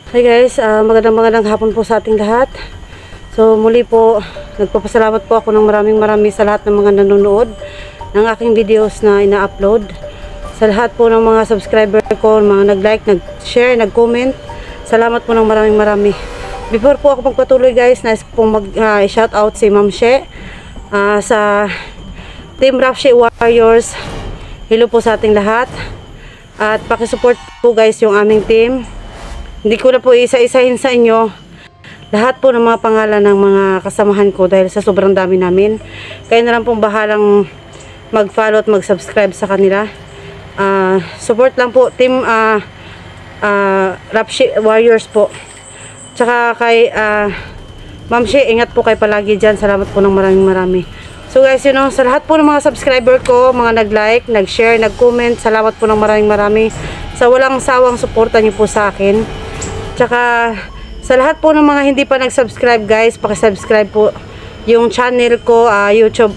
Hi guys, magandang hapon po sa ating lahat. So muli po, nagpapasalamat po ako ng maraming sa lahat ng mga nanonood ng aking videos na ina-upload. Sa lahat po ng mga subscriber ko, mga nag-like, nag-share, nag-comment, salamat po ng maraming. Before po ako magpatuloy guys, nais ko pong mag-shoutout si Ma'am She sa Team Rapshi Warriors. Hello po sa ating lahat. At pakisupport po guys yung aming team. Hindi ko na po isa-isahin sa inyo lahat po ng mga pangalan ng mga kasamahan ko dahil sa sobrang dami namin. Kaya na lang pong bahalang mag-follow at mag-subscribe sa kanila. Support lang po Team Rapshi Warriors po. Tsaka kay Ma'am She, ingat po kayo palagi dyan. Salamat po ng marami. So guys, you know, sa lahat po ng mga subscriber ko, mga nag-like, nag-share, nag-comment, salamat po ng marami. Sa walang sawang suporta niyo po sa akin. Tsaka sa lahat po ng mga hindi pa nag-subscribe guys, paki-subscribe po yung channel ko, YouTube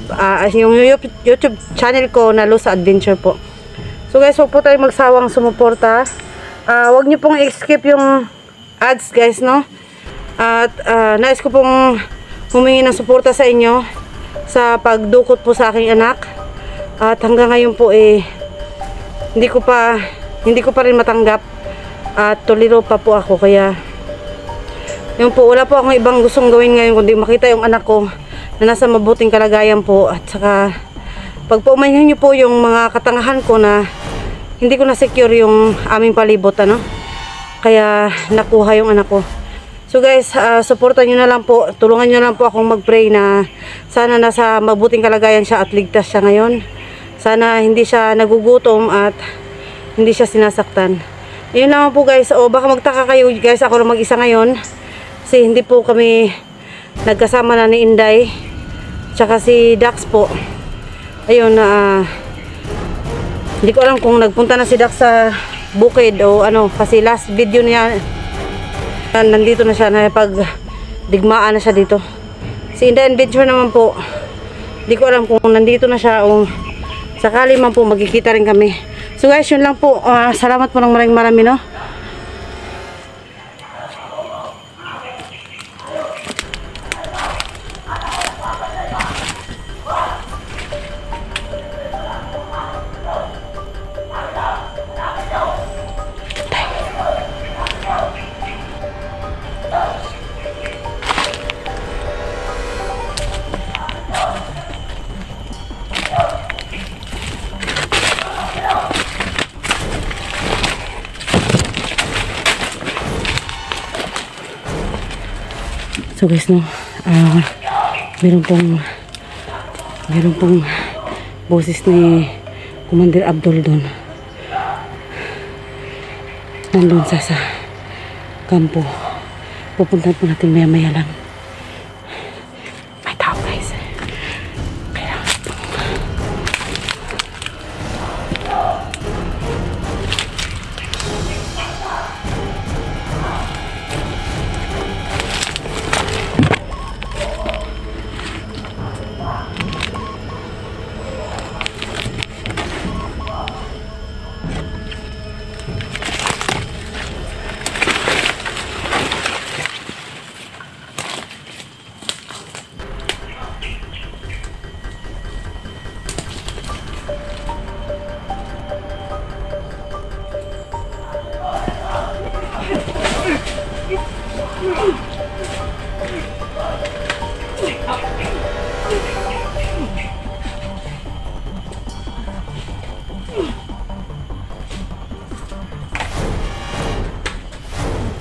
channel ko na Luz Adventure po. So guys, huwag po tayo magsawang sumuporta. Huwag niyo pong i-skip yung ads guys, no? At nais ko pong humingi ng suporta sa inyo sa pagdukot po sa aking anak. At hanggang ngayon po hindi ko pa rin matanggap. At tuliro pa po ako, kaya yun po, wala po akong ibang gustong gawin ngayon kundi makita yung anak ko na nasa mabuting kalagayan po. At saka pag paumanhin nyo po yung mga katangahan ko na hindi ko na secure yung aming palibot, ano, kaya nakuha yung anak ko. So guys, supportan nyo na lang po, tulungan nyo lang po akong mag-pray na sana nasa mabuting kalagayan siya at ligtas siya ngayon. Sana hindi siya nagugutom at hindi siya sinasaktan. Yun lang po guys. O baka magtaka kayo guys, ako na mag-isa ngayon kasi hindi po kami nagkasama na ni Inday tsaka si Dax po. Ayun, hindi ko alam kung nagpunta na si Dax sa bukid o ano, kasi last video niya nandito na siya, na pag digmaan na siya dito. Si Inday Adventure naman po, hindi ko alam kung nandito na siya o sakali man po magkikita rin kami. So guys, yun lang po. Salamat po ng marami, no? So guys, no, meron pong boses ni Commander Abdul doon. Nandun sa kampo. Pupuntahan po natin maya lang. May tao guys. Kailangan po.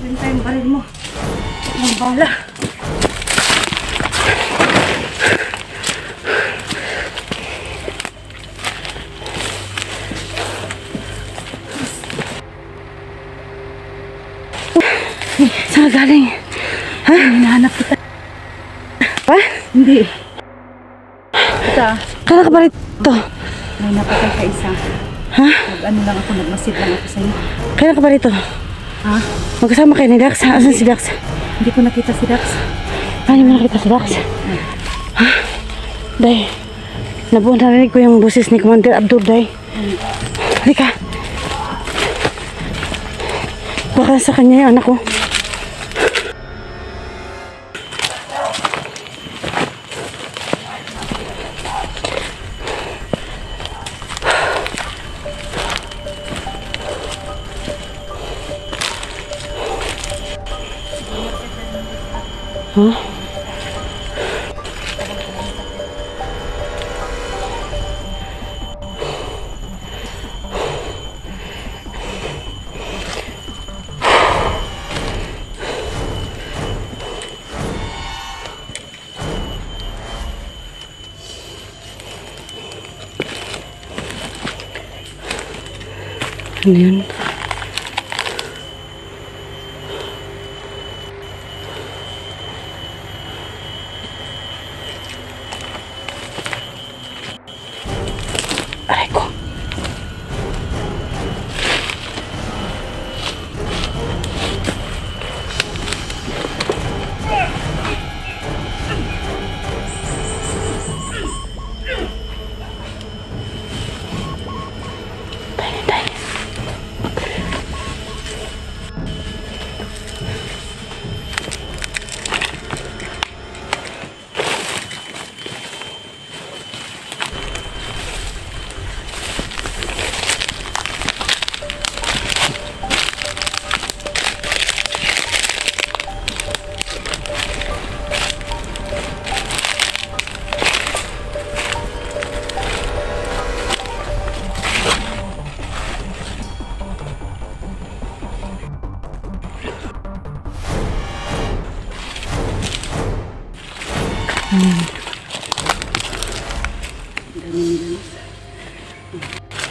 Hintay yung baril mo. Ang bala. Saan ka galing? Ha? Hinahanap kita. Ha? Hindi. Kita. Kailan ka ba rito? May napatay ka isa. Ha? Nag-ano lang ako, nagmasid lang ako sa'yo. Kailan ka ba rito? Ha? Magkasama kayo ni Dax? Asan si Dax? Hindi ko nakita si Dax. Hindi mo nakita si Dax? Ha? Day, nabuo narinig ko yung boses ni Commander Abdul, Day. Halika. Baka sa kanya yung anak ko. Huh? Ano yun? Aray ko.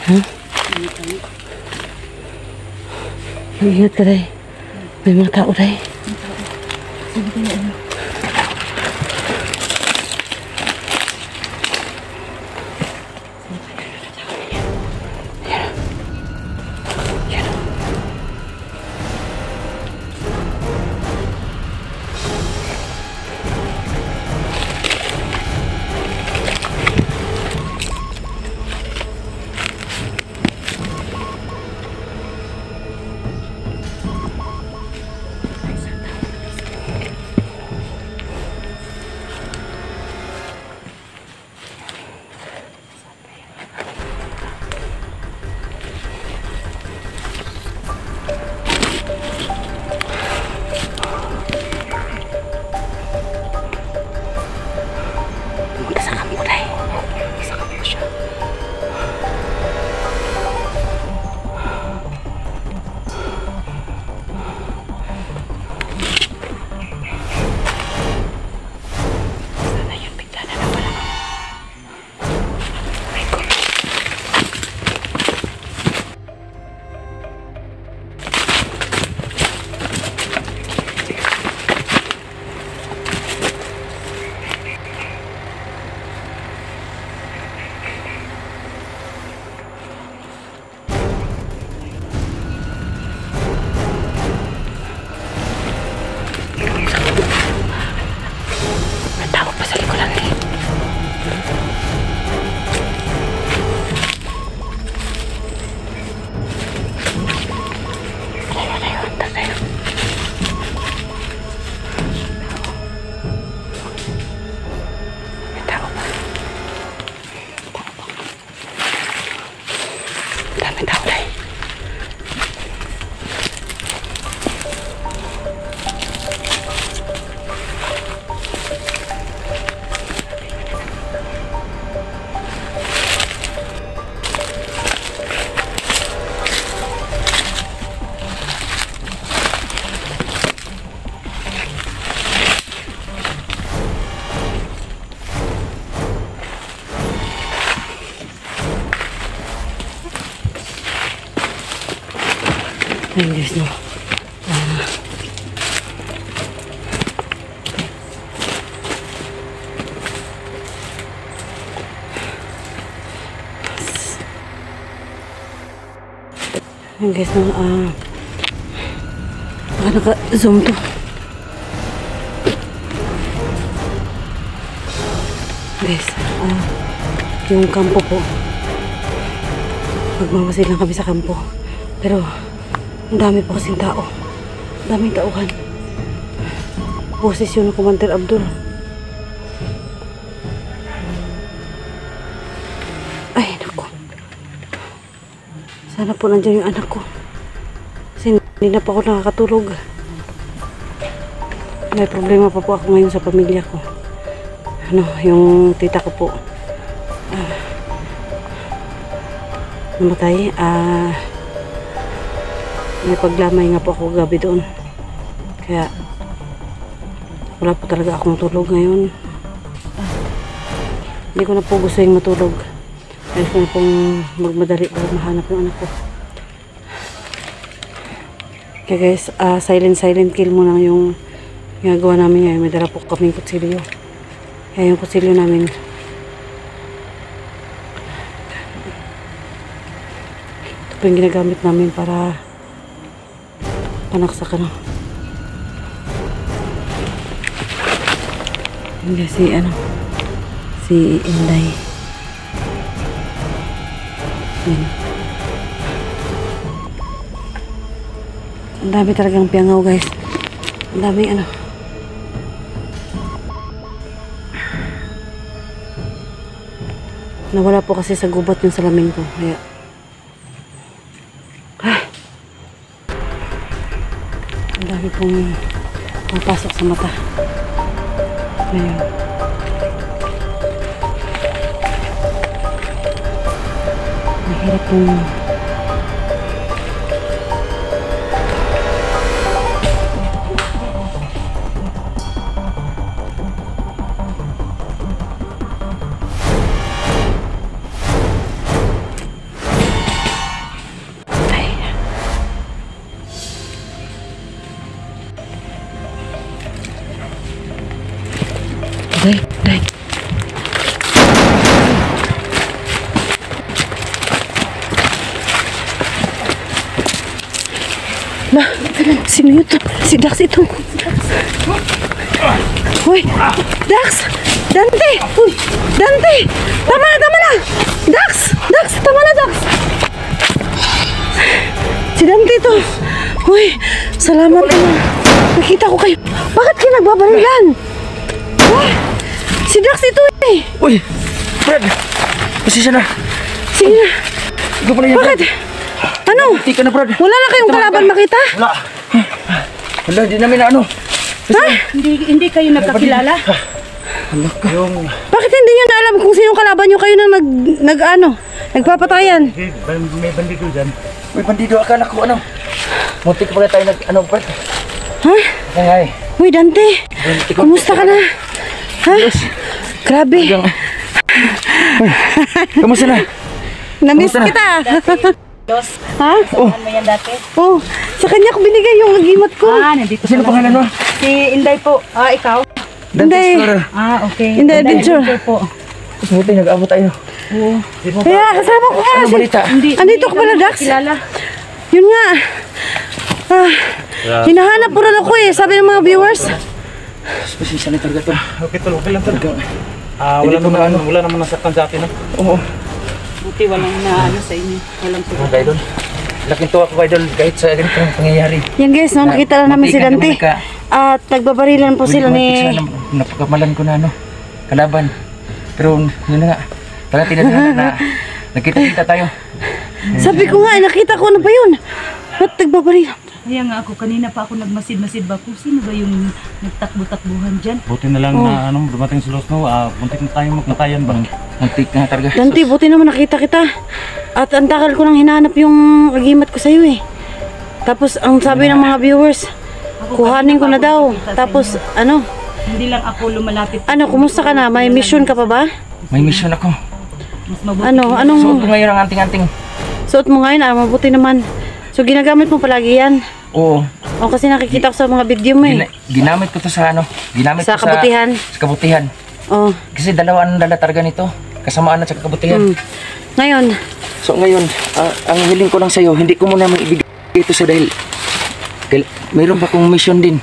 Hah? Ingat ka day. May mga tao day. Ayun guys, no. Ayun guys, no. Naka-zoom to. Guys, yung kampo po. Magmamasid lang kami sa kampo. Pero, ang dami po kasing tao. Ang daming tauhan. Boses yun ng Commander Abdul. Ay, naku. Sana po nandiyan yung anak ko. Kasi hindi na pa ako nakakatulog. may problema pa po ako ngayon sa pamilya ko. Ano, yung tita ko po namatay. May paglamay nga po ako gabi doon. Kaya wala po talaga akong tulog ngayon. Hindi ko na po gusto yung matulog. Ayos ko na pong magmadali para mahanap yung anak ko. Kaya guys, silent kill muna yung ginagawa namin ngayon. May dala po kaming kutsilyo. Kaya yung kutsilyo namin, ito po yung ginagamit namin para panaksak ano. Hindi si Inday. Yan. Ang dami talagang piangaw guys. Ang dami nawala po kasi sa gubat yung salamin ko. Kaya ang dami pong papasok sa mata. Ngayon. Mahirap pong Day. Lah, sino yun to? Si Dax ito. Hoy, Dax! Dante! Uy, Dante! Tama na! Dax! Tama na, Dax! Si Dante to. Uy, salamat naman. Nakita ko kayo. Bakit kayo nagbabarilan? Uy, si Dax ito eh. Uy, Brad! Pasensya na. Sige na. Ikaw pala yan, Bakit? Ano? Hindi ka na, Brad. Wala na kayong kalaban makita? Wala, di namin na ano. Ha? Hindi kayo nagkakilala? Bakit hindi nyo na alam kung sino kalaban nyo kayo nang nagpapatayan? May bandido dyan. Uy, bandido, akala ko ano. Muntik pala tayo Brad. Ha? Kaya nga eh. Uy, Dante. Kumusta ka na? Ha? Grabe. Kamusta na? Namiss Kumusta na? kita. Dos, Ha? saan mo yan dati? Oh, sa kanya ko binigay yung agimat ko. Nandito Sino pala. pangalan mo? Si Inday po. Ikaw? Dante Hindi. Explorer. Okay. Inday Adventure. po. Buti, nag-abot tayo. Oo. Kaya kasama ko nga. Ano balita? Andito ka pala, Dax? Kilala. Yun nga. Hinahanap po rin ako eh. Sabi ng mga viewers. Pasensya na talaga to. Okay, tol. Okay lang, tol. Hindi ko na ano. Wala naman nasaktan sa atin, no? Oo. Buti walang naano sa inyo. Walang Mga idol. Laking tuwa ko, idol, kahit sa ganitong pangyayari. Yan guys, no, nakita lang namin si Dante. At nagbabarilan po sila ni... Napakamalan ko na ano, kalaban. Pero yun na nga, talagang tinatala na nagkita-kita tayo. Sabi ko nga, nakita ko ano ba yun? Ba't nagbabarilan? Kaya nga ako, kanina pa ako nagmasid-masid ba kung sino ba yung nagtakbo-takbuhan dyan? Buti na lang na dumating si Losno. Buntik na tayo magkatayan ba? Muntik na talaga. Dante, buti naman nakita kita. At ang takal ko nang hinahanap yung agimat ko sa'yo eh. Tapos ang sabi ng mga viewers, kuhanin ko na daw. Tapos ano? Hindi lang ako lumalapit. Ano, kumusta ka na? May mission ka pa ba? May mission ako. Mas mabuti. Ano, Suot anong ko ngayon ang anting-anting. suot mo ngayon? Mabuti naman. So ginagamit mo palagi yan? Oo. O kasi nakikita ko sa mga video mo eh. Ginamit ko to sa ano? Ginamit Sa ko kabutihan? Sa kabutihan. Oh. Kasi dalawa ang lalatarga nito. Kasamaan at saka kabutihan. Ngayon, So ngayon, ang hiling ko lang sa'yo, hindi ko muna maibigay ito sa dahil mayroon pa kong mission din.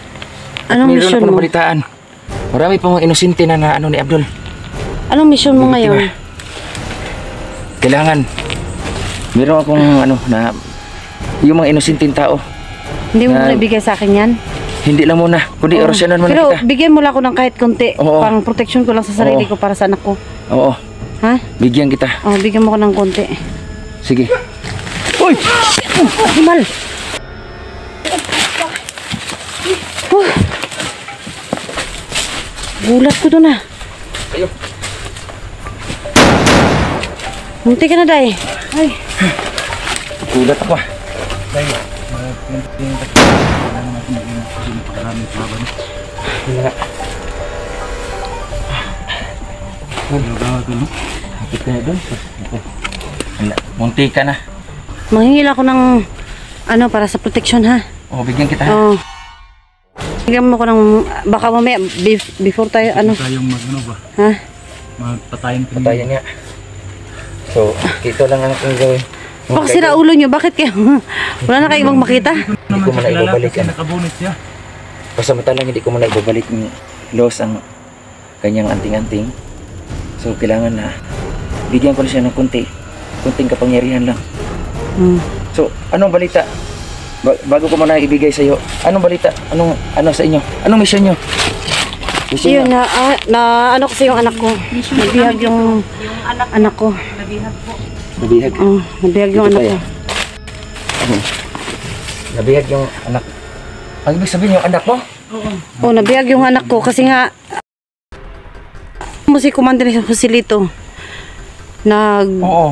anong Mayroon mission akong mo? balitaan. Marami pa mga inosente na ano ni Abdul. Anong mission mo ngayon? Kailangan mayroon akong ano na yung mga inosenteng tao. Hindi mo Na- muna ibigay sa akin yan? Hindi lang muna, kundi orasyonan muna Pero kita. bigyan mo lang ako ng kahit konti. Oo. Pang protection ko lang sa sarili Oo. ko para sa anak ko. Oo, Ha? bigyan kita. Oh, bigyan mo ko ng konti. Sige. Uy! Himal! Oh. Gulat ko doon ah. Ayo. Munti ka na, Day. Ay. Gulat ako ah. Wala. Hapit ka na doon. Wala. Munti ka na. Manghingil ako ng ano para sa protection ha. O, bigyan kita ha. Oo. Bigyan mo ko ng baka mamaya before tayo ano. Tayong mag-ano ba? Ha? Magpatayin ka. Patayan niya. So, ito lang ang aking gawin. Baka sira ulo nyo. Bakit kayo? Wala na kayo ibang makita? Hindi ko muna ibabalik yan. Nakabunit siya. Pasamantalang hindi ko muna ibabalik ni Los ang kanyang anting-anting. So, kailangan na bigyan ko na siya ng kunting kapangyarihan lang. So, anong balita? Bago ko muna ibigay sa iyo, anong balita? Ano sa inyo? Anong mission nyo? Mission Yun nyo? na ano kasi yung anak ko. Nabihag yung anak ko. Nabihag. Nabihag yung Ito anak pa ko. Nabihag yung anak. Ang ibig sabihin yung anak mo? Oh, nabihag yung anak ko kasi nga mo si Commander Joselito. Oo.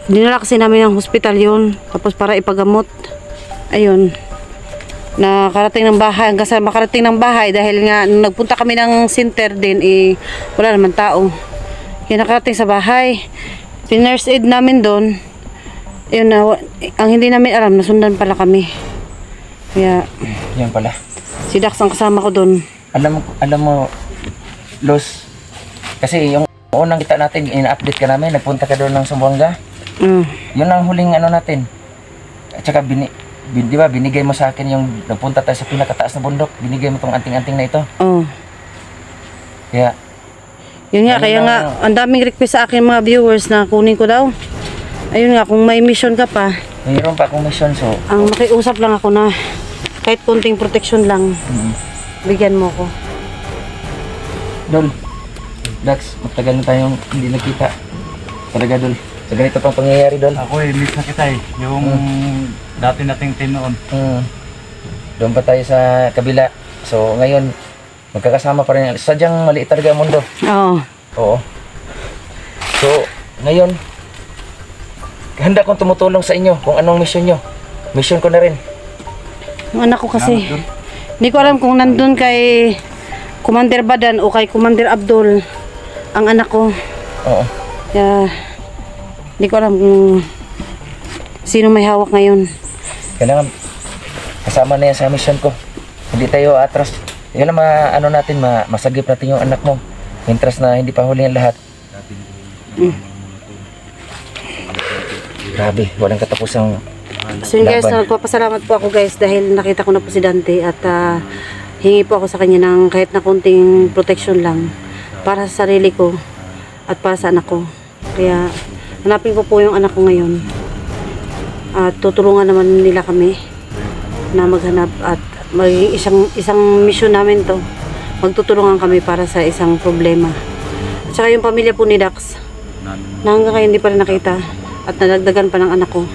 Dinala kasi namin ng hospital yun. Tapos para ipagamot. Ayun. Nakarating ng bahay. Hanggang sa makarating ng bahay. Dahil nga, nung nagpunta kami ng center din, wala naman tao. Kaya nakarating sa bahay. Pinurse aid namin doon. Ayun na, ang hindi namin alam, nasundan pala kami. Kaya, Yan pala. si Dax ang kasama ko doon. Alam mo, Los, kasi yung unang kita natin, ina-update ka namin, nagpunta ka doon ng Zamboanga. Yun ang huling ano natin. At saka di ba, binigay mo sa akin yung nagpunta tayo sa pinakataas na bundok, binigay mo tong anting-anting na ito. Oh. Kaya, Yun nga, Ano kaya na- nga, ang daming request sa akin mga viewers na kunin ko daw. Ayun nga, kung may mission ka pa, mayroon pa akong mission, so, ang makiusap lang ako na kahit konting protection lang, bigyan mo ko. Dol, Dax, matagal na tayong hindi nagkita. Talaga, Dol. Sa ganito pang pangyayari, Dol. Ako miss na kita eh. Yung dati nating team noon. Doon pa tayo sa kabila. So, ngayon, magkakasama pa rin. Sadyang maliit talaga ang mundo. Oo. Oo. So, ngayon, handa kong tumutulong sa inyo kung anong mission nyo. Mission ko na rin. Yung anak ko kasi, hindi ko alam kung nandun kay Commander Badan o kay Commander Abdul ang anak ko. Oo. Kaya, hindi ko alam kung sino may hawak ngayon. Kailangan kasama na yan sa mission ko. Hindi tayo atras. Yan ang ano natin, masagip natin yung anak mo. Mientras na hindi pa huli ang lahat. Grabe, walang katapusang So yun guys, laban. nagpapasalamat po ako guys dahil nakita ko na po si Dante at hingi po ako sa kanya ng kahit na konting protection lang para sa sarili ko at para sa anak ko. Kaya hanapin ko po yung anak ko ngayon at tutulungan naman nila kami na maghanap at magiging isang mission namin to. Magtutulungan kami para sa isang problema. At saka yung pamilya po ni Dax na hanggang ngayon hindi pa rin nakita at nadagdagan pa ng anak ko.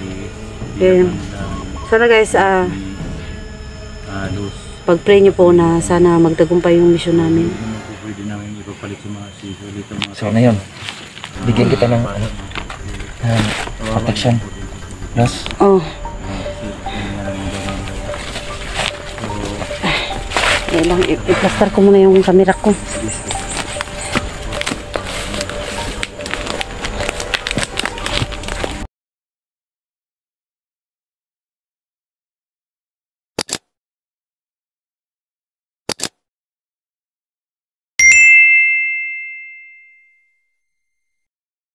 Kaya, sana guys, pag-pray nyo po na sana magtagumpay yung mission namin. Pwede namin ipapalit sa mga dito mga So ngayon, bigyan kita ng protection. Plus, Oh. Kaya lang, i-plaster ko muna yung camera ko.